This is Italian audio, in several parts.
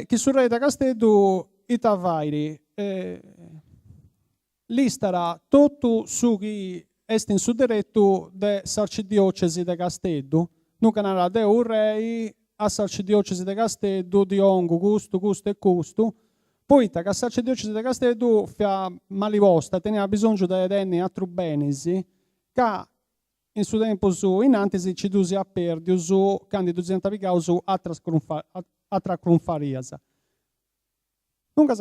Che sul re da Castello itavairi l'istara tutto su chi est in su diretto de s'arcidiocesi de Castello, non canara de un re a s'arcidiocesi de Castello di ongo gusto e custo, poi che s'arcidiocesi de Castello fa malivosta, teneva bisogno di denni altri benesi, che in suo tempo su in antesi ci dusi a perdi su candido ziantavicao su altra crunfariasa. Dunque,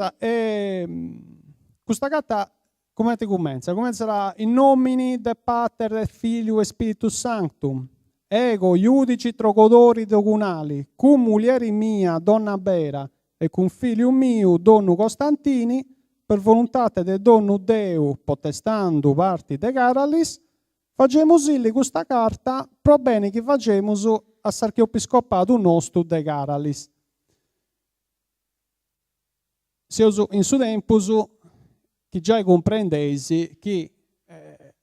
questa carta come ti comincia? Comincerà in nomini de Pater e Figlio e Spiritu Sanctum. Ego, giudici trocodori dogunali, cum mulieri mia, donna Bera, e cum figlio mio, donnu Costantini, per volontate de donnu Deu, potestando parti de Caralis, facemus illi questa carta pro bene che facemus a s'archiepiscopato nostro de Caralis. Se in su tempus che già comprendesi che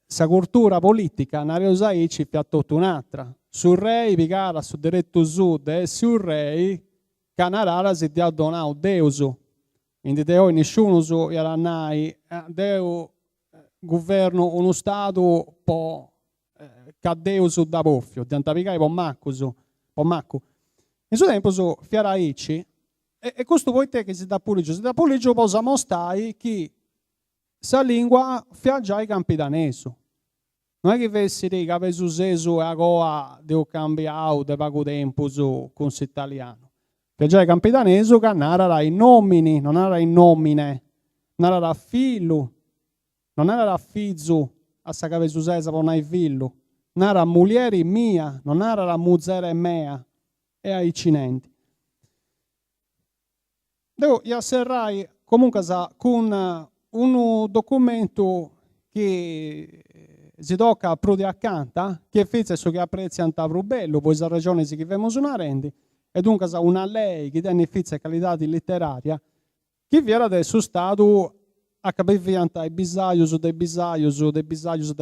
sa cultura politica narosaici fi tutto un'altra. Sul re pigara su diretto sud e sul re canarara si ti ha donato Deus. Quindi Deo nessuno su yaranai Deo governo uno stato po Deus da boffio, di antapigai po macco. In suo tempo su fiaraici e questo poi te che si da puligio posa mostrai che sa lingua fiaggia i campi daneso. Non è che vessi di che su sesu e agoa devo cambiare de pago tempo su con italiano. Fiaggia i campi daneso che narra i nomini, non era in nomine, non era figlio, non era figlio a sa che su sesa non hai figlio, non era mulieri mia, non era la muzere mea e ai cinenti. Devo asserrai comunque con un documento che si tocca pro di accanto, che fece su che apprezza antavro bello, poi la ragione si che vemos una rendi, e dunque una lei che tiene fizza qualità letteraria, che viene adesso stato a capire i bisaios dei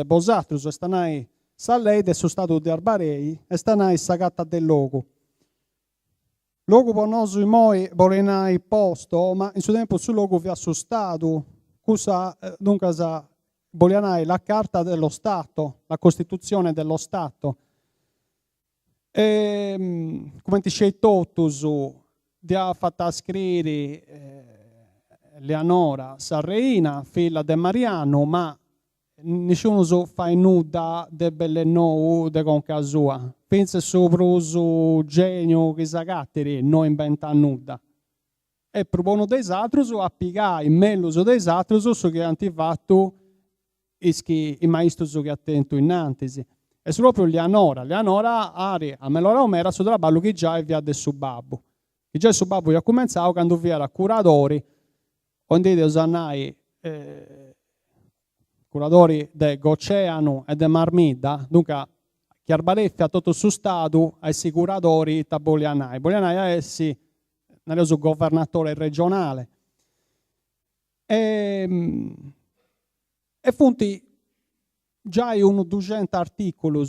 bosatrus, e stanai sa lei adesso stato di arbarei, e stanai sa gatta del logo. Logo per noi moi volenai posto, ma in suo tempo sul logo vi ha stato, dunque volenai la carta dello Stato, la Costituzione dello Stato. E, come ti sei totus, ti ha fatto scrivere Leonora Sarreina, figlia di Mariano, ma nessuno fa nuda de belle nou de conca sua. Pensa sopra uso genio che sagatteri non inventa nuda. E propongo dei altri a piegare meglio dei altri su che hanno fatto i maestri che attento in antesi. E proprio Leonora Ari, a melora omera su della ballo che già è via del subabbo. Che già il subabbo ha cominciato quando vi era curatori, onde usannai curatori dell'oceano e del Mar Mida, dunque che arbareffia tutto su stato ai curatori da Bolianai. Bolianai è essi nel governatore regionale. E funti già un 200 articoli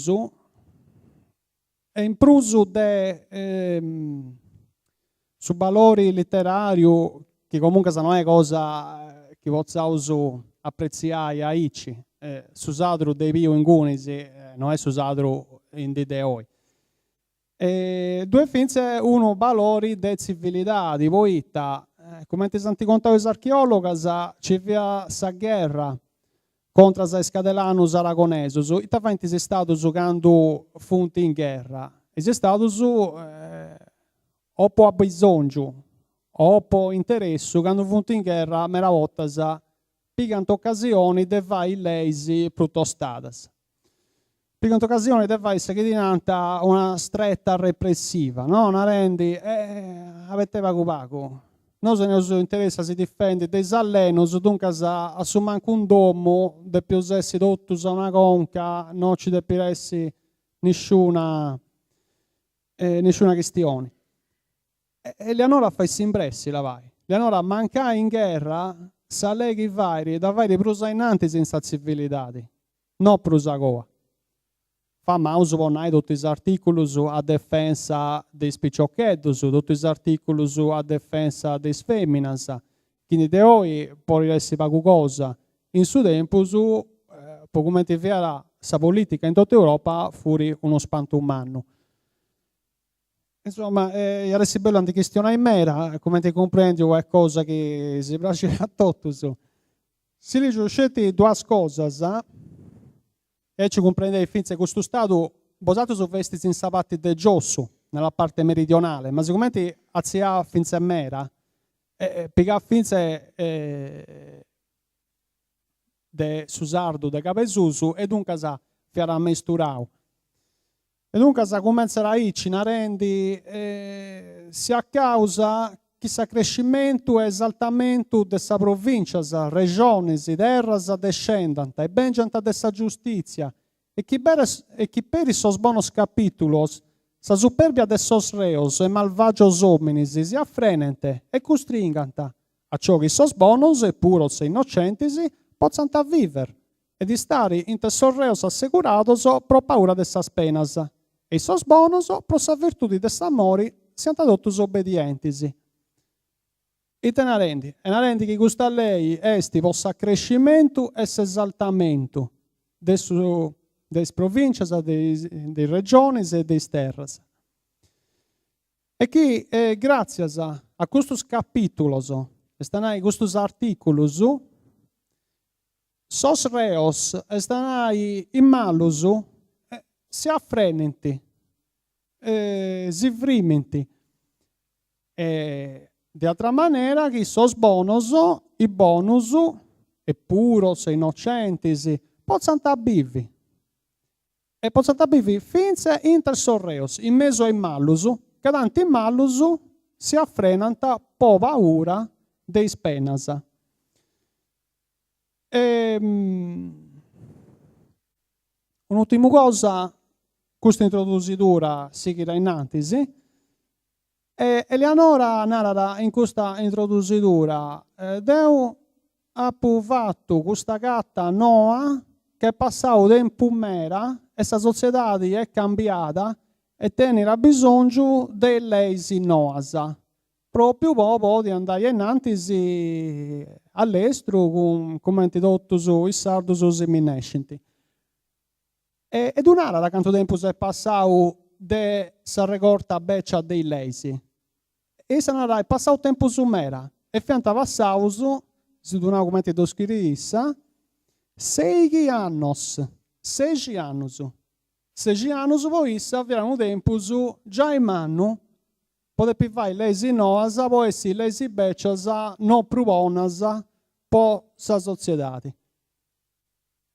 e in pruso su valori letterario che comunque non è cosa che posso apprezzare a Ici. Susadro dei bio in Gunisi, non è Susadro in Dideoi. Due finze uno valori de civilità di poeta, come ti santi contare archeologa ci via sa guerra contro sa scadelanus aragonesus, itavanti si stato giocando funti in guerra, e si stato o po' a bisogno o po' interesse quando funti in guerra mera volta sa pigant occasioni de vai leisi protostadas. Pigant occasioni de vai che diventa una stretta repressiva, no? Una rendi, avete pago. Non se ne interessa si difende dei sallenos, dunque a su manco un domo, de più essi dottus a una conca, non ci depiressi nessuna questione. E Leonora fa i simpressi la vai. Leonora manca in guerra, sa lei che vai da vai prusa innanti senza civilità, no prusa goa. famoso ponai tutti gli articoli a difesa dei spicciocchetti, tutti gli articoli a difesa dei femminas, quindi di oggi può essere qualche cosa. In suo tempo, per come ti verrà, la politica in tutta Europa fuori uno spanto umano. Insomma, era bello di questione in mera, come ti comprendi, è qualcosa che si piace a tutti. Se li scegliete due cose, e ci comprende finché questo stato basato su vestiti in sabatti del Giosso, nella parte meridionale, ma sicuramente a finché mera, perché finché de Susardo, de Capesusu, e dunque farà mesturato. E dunque comincerà a Cinarendi, sia a causa che il crescimento e esaltamento della provincia, regioni, terras descendant, e bengianta dessa giustizia, e che per i sos bonos capítulos, sa superbia de sos reos e malvagios hominis si affrenente e costringanta a ciò che sos bonos e puros e innocentes possano vivere e di stare in sos reos assicurados pro paura dessas penas e i sos bonos pro sa virtudi dess'amori siano adottos obbedientisi. E tenarendi che gusta a lei esti vostro crescimento e esaltamento delle province, delle regioni e delle terras. E che grazie a questi capitoli, a questi articoli, sos reos stanno in malus si affrenenti, si vrimenti. Di altra maniera che sos bonus, i bonus, e puros, e innocentes, possono vivi. E possono vivi finché inter sorreos, in mezzo ai malus, che tanti malus si affrenano po' paura dei spenas. Un'ultima cosa, questa introduzione si chiede in antisi. Eleonora narra in questa introduzione, Deu ha fatto questa gatta Noa che è passato tempo mera e la società è cambiata e tenere bisogno di lei Noasa. Proprio dopo di andare in antisi all'estero come ti detto i sardos seminescenti. Ed un'ala da quanto tempo si è passato de sa recorta beccia dei leisi. E se non è passato tempo su mera e fianta vassauso, si donava come ti descrivissa, 6 anni. 6 anni. 6 anni poi avranno tempo già in mano, potete fare lesi noasa, poi essere lesi becciasa, non pruvonas, po' sa società.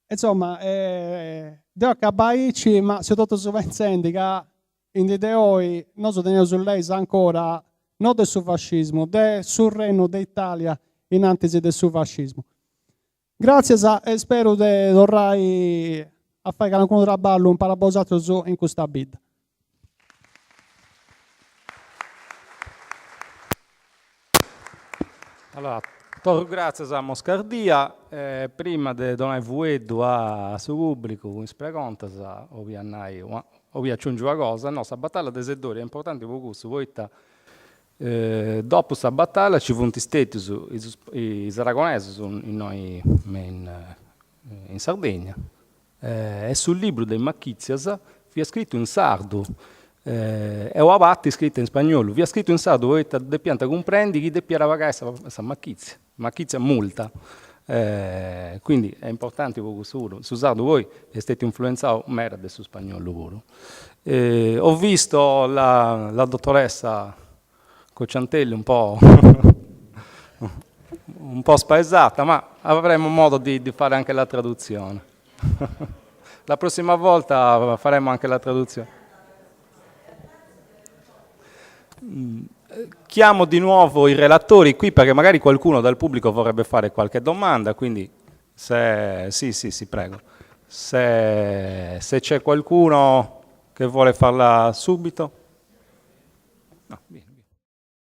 Insomma, devo acabare, ma se tutto si pensa che in idee noi teniamo su lei ancora non del suo fascismo, del suo regno d'Italia in antisi del suo fascismo. Grazie e spero che dovrai a fare un traballo un parabosato in questa bid. Allora, grazie a Moscardia. Prima di donare vuedo a suo pubblico, in sprecontas, vi aggiungo una cosa, la nostra battaglia dei settori è importante per questo, dopo questa battaglia ci furono stati i aragonesi in Sardegna e sul libro dei Macchizias vi è scritto in sardo e ho avanti scritto in spagnolo vi è scritto in sardo voi de pianta comprendi chi de piera vagassa Macchizia multa quindi è importante per questo su sardo voi siete influenzato mera del suo spagnolo loro ho visto la dottoressa Cocciantelli un po' spaesata, ma avremo modo di fare anche la traduzione. La prossima volta faremo anche la traduzione. Chiamo di nuovo i relatori qui perché magari qualcuno dal pubblico vorrebbe fare qualche domanda, quindi sì, prego. Se c'è qualcuno che vuole farla subito. No, bene.